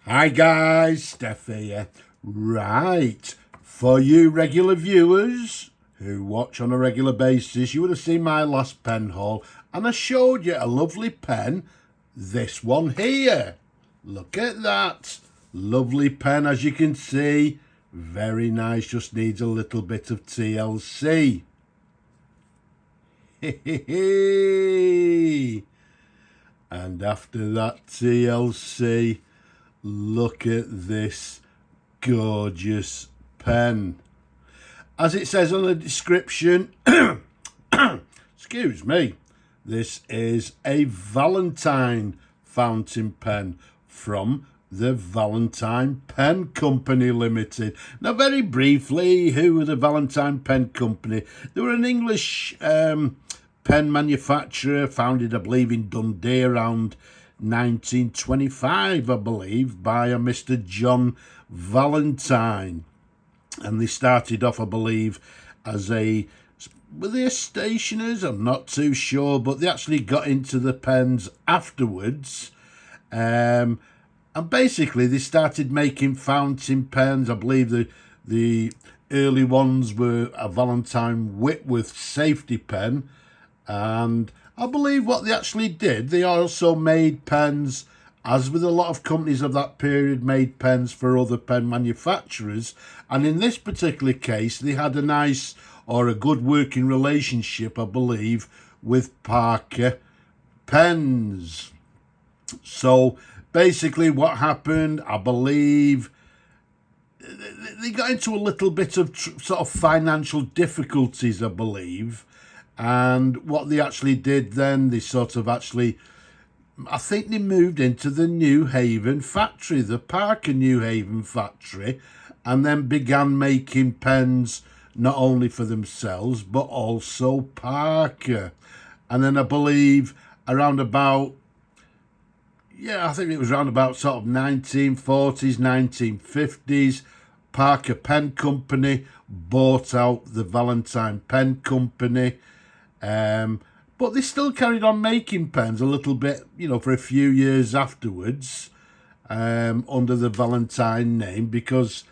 Hi guys, Steph here. Right, for you regular viewers who watch on a regular basis, you would have seen my last pen haul and I showed you a lovely pen, this one here. Look at that, lovely pen as you can see, very nice, just needs a little bit of TLC. And after that TLC, look at this gorgeous pen. As it says on the description, excuse me, this is a Valentine fountain pen from the Valentine Pen Company Limited. Now, very briefly, who were the Valentine Pen Company? They were an English pen manufacturer founded, I believe, in Dundee around 1925, I believe, by a Mr. John Valentine. And they started off, I believe, as were they stationers? I'm not too sure, but they actually got into the pens afterwards. And basically, they started making fountain pens. I believe the early ones were a Valentine Whitworth safety pen. And I believe what they actually did, they also made pens, as with a lot of companies of that period, made pens for other pen manufacturers. And in this particular case, they had a nice or a good working relationship, I believe, with Parker Pens. So basically what happened, I believe, they got into a little bit of sort of financial difficulties, I believe. And what they actually did then, they sort of actually, I think they moved into the Newhaven factory, the Parker Newhaven factory, and then began making pens not only for themselves, but also Parker. And then I believe around about, I think it was around about sort of 1940s, 1950s, Parker Pen Company bought out the Valentine Pen Company. But they still carried on making pens a little bit, for a few years afterwards, under the Valentine name, because,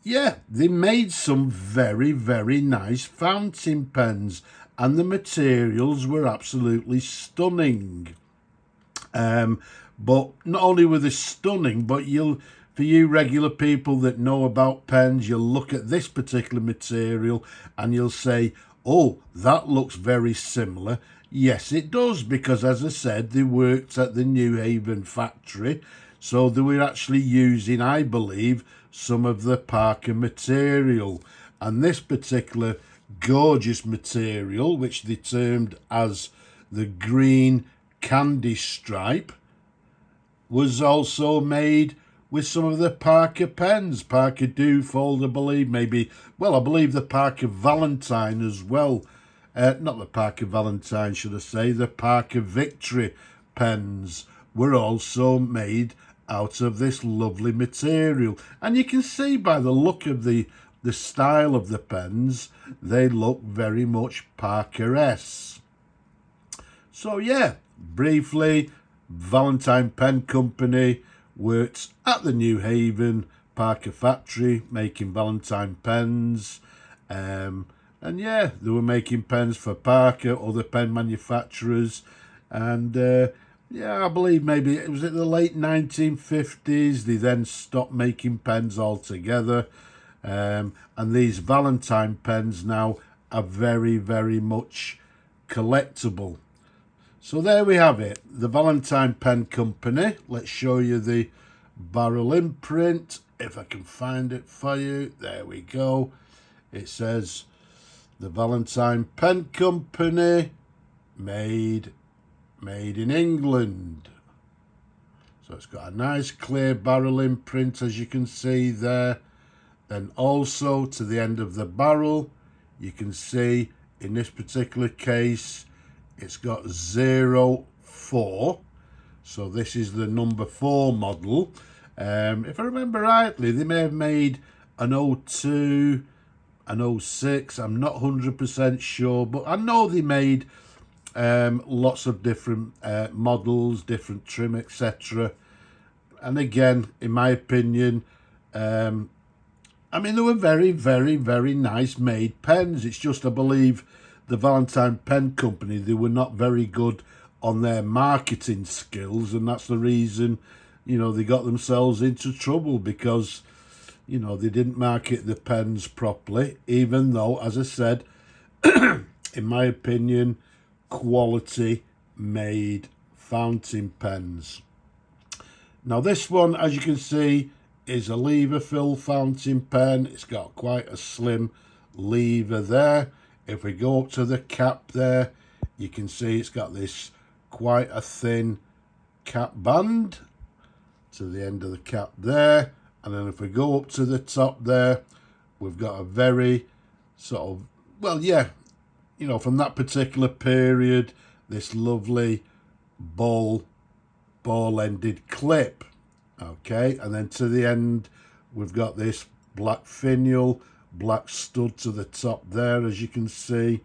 they made some very, very nice fountain pens, and the materials were absolutely stunning. But not only were they stunning, but for you regular people that know about pens, you'll look at this particular material and you'll say, oh, that looks very similar. Yes, it does, because as I said, they worked at the Newhaven factory. So they were actually using, I believe, some of the Parker material. And this particular gorgeous material, which they termed as the green candy stripe, was also made with some of the Parker pens. Parker Dufold, I believe, I believe the Parker Valentine as well. Not the Parker Valentine, should I say. The Parker Victory pens were also made out of this lovely material. And you can see by the look of the style of the pens, they look very much Parker-esque. So briefly, Valentine Pen Company worked at the Newhaven Parker factory making Valentine pens. And they were making pens for Parker, other pen manufacturers. And I believe maybe it was in the late 1950s. They then stopped making pens altogether. And these Valentine pens now are very, very much collectible. So there we have it, the Valentine Pen Company. Let's show you the barrel imprint, if I can find it for you. There we go. It says the Valentine Pen Company, made in England. So it's got a nice clear barrel imprint, as you can see there. Then also to the end of the barrel, you can see in this particular case, it's got 04, so this is the number 4 model. If I remember rightly, they may have made an 02, an 06, I'm not 100% sure, but I know they made lots of different models, different trim, etc. And again, in my opinion, I mean, they were very, very, very nice made pens. It's just, I believe, the Valentine Pen Company, they were not very good on their marketing skills, and that's the reason, you know, they got themselves into trouble, because, you know, they didn't market the pens properly, even though, as I said, in my opinion, quality made fountain pens. Now this one, as you can see, is a lever fill fountain pen. It's got quite a slim lever there. If we go up to the cap there, you can see it's got this quite a thin cap band to the end of the cap there. And then if we go up to the top there, we've got a very sort of, well, yeah, you know, from that particular period, this lovely ball-ended clip. Okay, and then to the end, we've got this black finial, black stud to the top there, as you can see,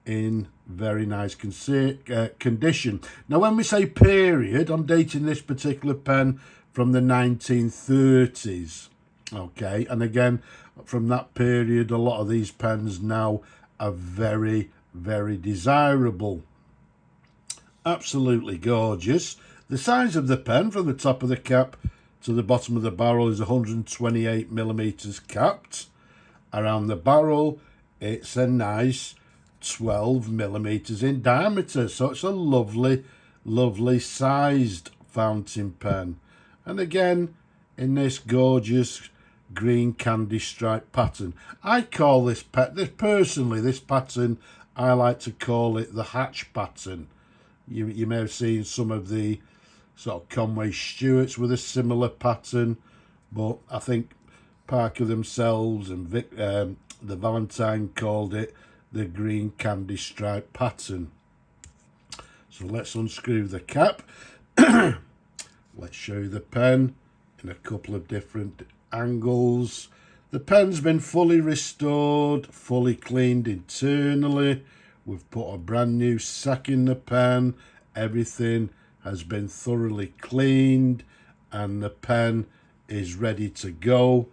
in very nice condition. Now, when we say period, I'm dating this particular pen from the 1930s. Okay, and again, from that period, a lot of these pens now are very, very desirable. Absolutely gorgeous. The size of the pen from the top of the cap to the bottom of the barrel is 128 millimeters capped. Around the barrel, it's a nice 12 millimeters in diameter. So it's a lovely, lovely sized fountain pen. And again, in this gorgeous green candy stripe pattern. I call this personally, this pattern, I like to call it the hatch pattern. You may have seen some of the sort of Conway Stewarts with a similar pattern, but I think Parker themselves and the Valentine called it the green candy stripe pattern. So let's unscrew the cap. Let's show you the pen in a couple of different angles. The pen's been fully restored, fully cleaned internally. We've put a brand new sack in the pen. Everything has been thoroughly cleaned, and the pen is ready to go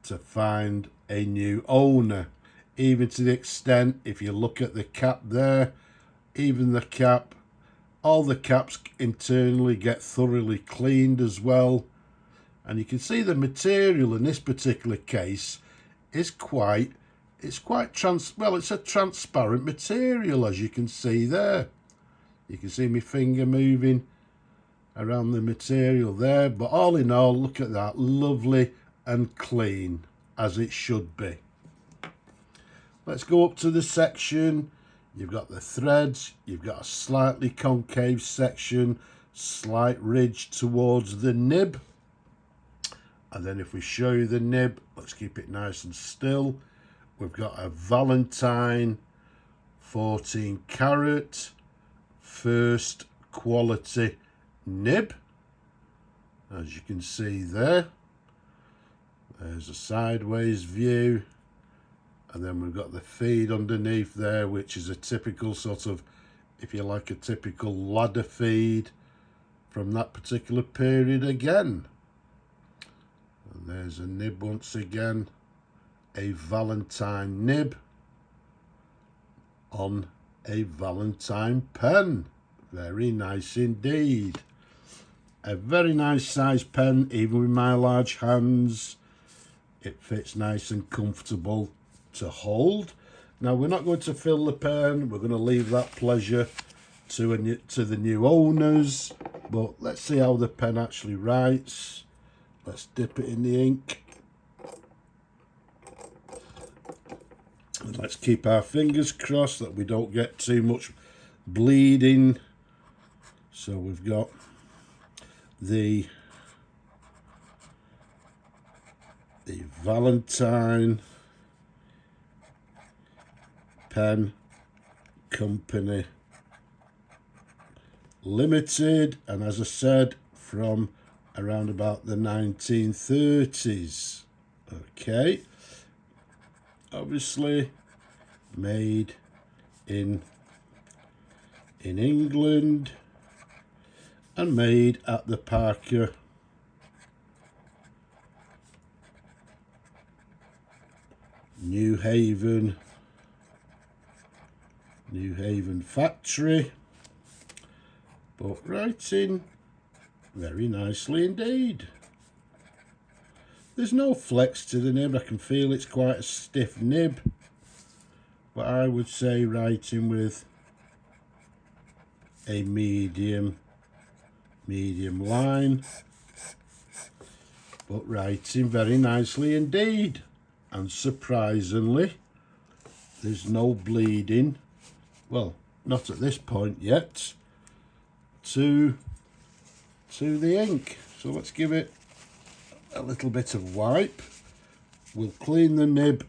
to find a new owner. Even to the extent, if you look at the cap there, even the cap, all the caps internally get thoroughly cleaned as well. And you can see the material in this particular case is it's a transparent material, as you can see there. You can see my finger moving around the material there, but all in all, look at that, lovely and clean, as it should be. Let's go up to the section. You've got the threads, you've got a slightly concave section, slight ridge towards the nib. And then if we show you the nib, let's keep it nice and still. We've got a Valentine 14 carat first quality nib, as you can see there. There's a sideways view, and then we've got the feed underneath there, which is a typical sort of, if you like, a typical ladder feed from that particular period again. And there's a nib once again, a Valentine nib on a Valentine pen. Very nice indeed. A very nice size pen, even with my large hands. It fits nice and comfortable to hold. Now, we're not going to fill the pen. We're going to leave that pleasure to the new owners. But let's see how the pen actually writes. Let's dip it in the ink. And let's keep our fingers crossed that we don't get too much bleeding. So we've got the Valentine Pen Company Limited, and as I said, from around about the 1930s. Okay, obviously made in England and made at the Parker Newhaven factory, but writing very nicely indeed. There's no flex to the nib. I can feel it's quite a stiff nib, but I would say writing with a medium line, but writing very nicely indeed. And surprisingly, there's no bleeding, well, not at this point yet, to the ink. So let's give it a little bit of wipe. We'll clean the nib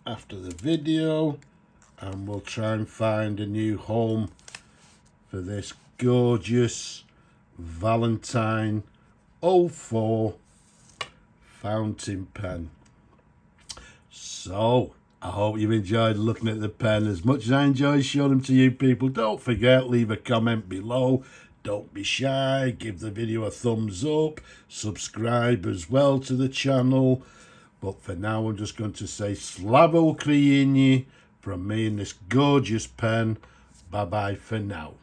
after the video, and we'll try and find a new home for this gorgeous Valentine 04 fountain pen. So I hope you've enjoyed looking at the pen as much as I enjoyed showing them to you people. Don't forget, leave a comment below. Don't be shy, give the video a thumbs up, subscribe as well to the channel. But for now, I'm just going to say Slavo Ukraini from me and this gorgeous pen. Bye bye for now.